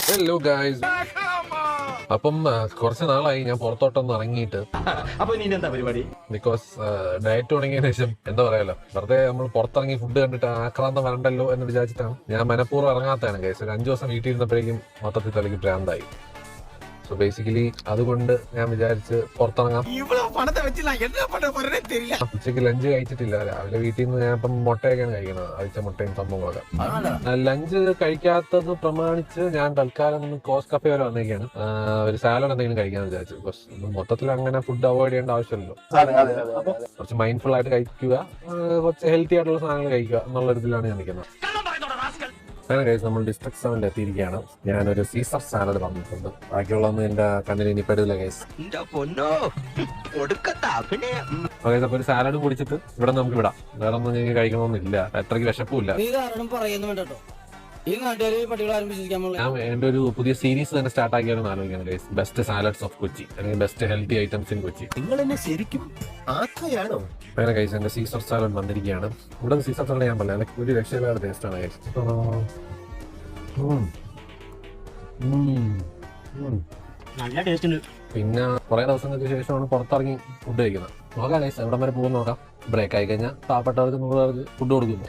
Hello guys. അപ്പം കുറച്ച് നാളായി ഞാൻ പുറത്തോട്ടൊന്ന് ഇറങ്ങിയിട്ട്. അപ്പൊ ഇനി എന്താ പരിപാടി? ബിക്കോസ് ഡയറ്റ് തുടങ്ങിയതിനു ശേഷം എന്താ പറയാലോ, വെറുതെ നമ്മൾ പുറത്തിറങ്ങി ഫുഡ് കണ്ടിട്ട് ആക്രാന്തം വരണ്ടല്ലോ എന്ന് വിചാരിച്ചിട്ടാണ് ഞാൻ മനഃപൂർവ്വം ഇറങ്ങാത്തതാണ് ഗൈസ്. ഒരു 5 ദിവസം വീട്ടിൽ ഇരുന്നപ്പോഴേക്കും മൊത്തത്തിൽ തലയ്ക്ക് ഭ്രാന്തായി. സോ ബേസിക്കലി അതുകൊണ്ട് ഞാൻ വിചാരിച്ച് പുറത്തിറങ്ങാം. ഉച്ചയ്ക്ക് ലഞ്ച് കഴിച്ചിട്ടില്ല. രാവിലെ വീട്ടിൽ നിന്ന് ഞാൻ ഇപ്പം മുട്ടയൊക്കെയാണ് കഴിക്കുന്നത്, അഴിച്ച മുട്ടയും സംഭവങ്ങളൊക്കെ. ലഞ്ച് കഴിക്കാത്തത് പ്രമാണിച്ച് ഞാൻ തൽക്കാലം ഒന്ന് കോസ് കഫേ വരെ വന്നേക്കാണ്. ഒരു സാലഡ് എന്തെങ്കിലും കഴിക്കാന്ന് വിചാരിച്ചു. ബിക്കോസ് മൊത്തത്തിൽ അങ്ങനെ ഫുഡ് അവോയ്ഡ് ചെയ്യേണ്ട ആവശ്യമില്ലല്ലോ. കുറച്ച് മൈൻഡ്ഫുൾ ആയിട്ട് കഴിക്കുക, കുറച്ച് ഹെൽത്തി ആയിട്ടുള്ള സാധനങ്ങൾ കഴിക്കുക എന്നുള്ള ഇതിലാണ് ഞാൻ നിൽക്കുന്നത്. അങ്ങനെ കഴിച്ച് നമ്മൾ ഡിസ്ട്രിക്ട് 7 എത്തിയിരിക്കുകയാണ്. ഞാനൊരു സീസർ സാലഡ് വന്നിട്ടുണ്ട്. ബാക്കിയുള്ളതൊന്നും എന്റെ കണ്ണിന് ഇനി പെടില്ല ഗൈസ്. അപ്പൊ ഒരു സാലഡ് കുടിച്ചിട്ട് ഇവിടെ നമുക്ക് വിടാം. വേറെ ഒന്നും എനിക്ക് കഴിക്കണമെന്നില്ല, അത്രയ്ക്ക് വിശപ്പില്ല. ഞാൻ എന്റെ ഒരു പുതിയ സീരീസ് തന്നെ സ്റ്റാർട്ട് ആക്കിയാലും ആലോചിക്കണം guys. Best salads of Kochi, അല്ലെങ്കിൽ best healthy items in Kochi. അങ്ങനെ ഗൈസ് എന്റെ സീസർ സാലഡ് വന്നിരിക്കുകയാണ്. ഇവിടെ സീസർ സാലഡ് ഞാൻ പറയാം, ഒരു രക്ഷയില്ലാത്ത ടേസ്റ്റ് ആണ് ഗൈസ്. നല്ല ടേസ്റ്റ് ഉണ്ട്. പിന്നെ കുറെ ദിവസങ്ങൾക്ക് ശേഷമാണ് പുറത്തിറങ്ങി ഫുഡ് കഴിക്കുന്നത്. നോക്കാം ഗൈസ്, എവിടെ വരെ പോകുന്ന നോക്കാം. ബ്രേക്ക് ആയി കഴിഞ്ഞാൽ പാവപ്പെട്ടവർക്ക് 100 പേർക്ക് ഫുഡ് കൊടുക്കുന്നു.